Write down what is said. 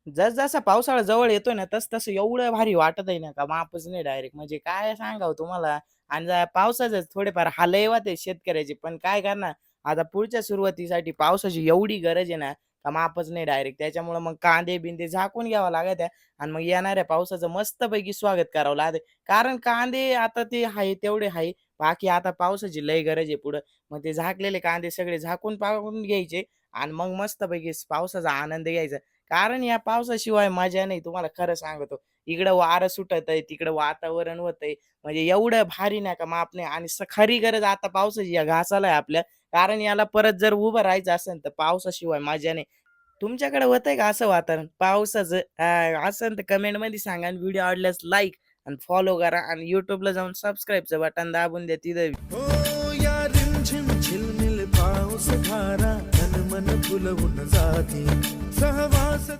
जसजसा पावसाळा जवळ येतोय ना, तसं एवढं भारी वाटत आहे ना, का मापच नाही डायरेक्ट. म्हणजे काय सांगावं तुम्हाला आणि पावसाचंच थोडेफार हालही होते शेतकऱ्याचे. पण काय करणार, आता पुढच्या सुरुवातीसाठी पावसाची एवढी गरज आहे ना, का मापच नाही डायरेक्ट. त्याच्यामुळं मग कांदे-बिंदे झाकून घ्यावं लागत आहे आणि मग येणाऱ्या पावसाचं मस्तपैकी स्वागत करावं लागतं. कारण कांदे आता ते आहे तेवढे आहे. बाकी आता पावसाची लय गरज आहे पुढं. मग ते झाकलेले कांदे सगळे झाकून-पाकून घ्यायचे आणि मग मस्तपैकी पावसाचा आनंद घ्यायचा. कारण या पावसाशिवाय मजा नाही तुम्हाला खरं सांगतो. इकडं वारं सुटतंय, तिकडं वातावरण होतंय. म्हणजे एवढं भारी नाही का माप नाही आणि खरी गरज आता पावसाची या घासाला आहे आपल्या. कारण याला परत जर उभं राहायचं असेल, तर पावसाशिवाय मजा नाही. तुमच्याकडे होतंय का असं वातावरण पावसाचं? असेल तर कमेंटमध्ये सांगा आणि व्हिडिओ आवडल्यास लाईक आणि फॉलो करा आणि YouTubeला जाऊन सबस्क्राईबचं बटन दाबून द्या तिथं हो या रिमझिम झिलमिल पाऊस धारा तन मन फुलवून जाते सहवास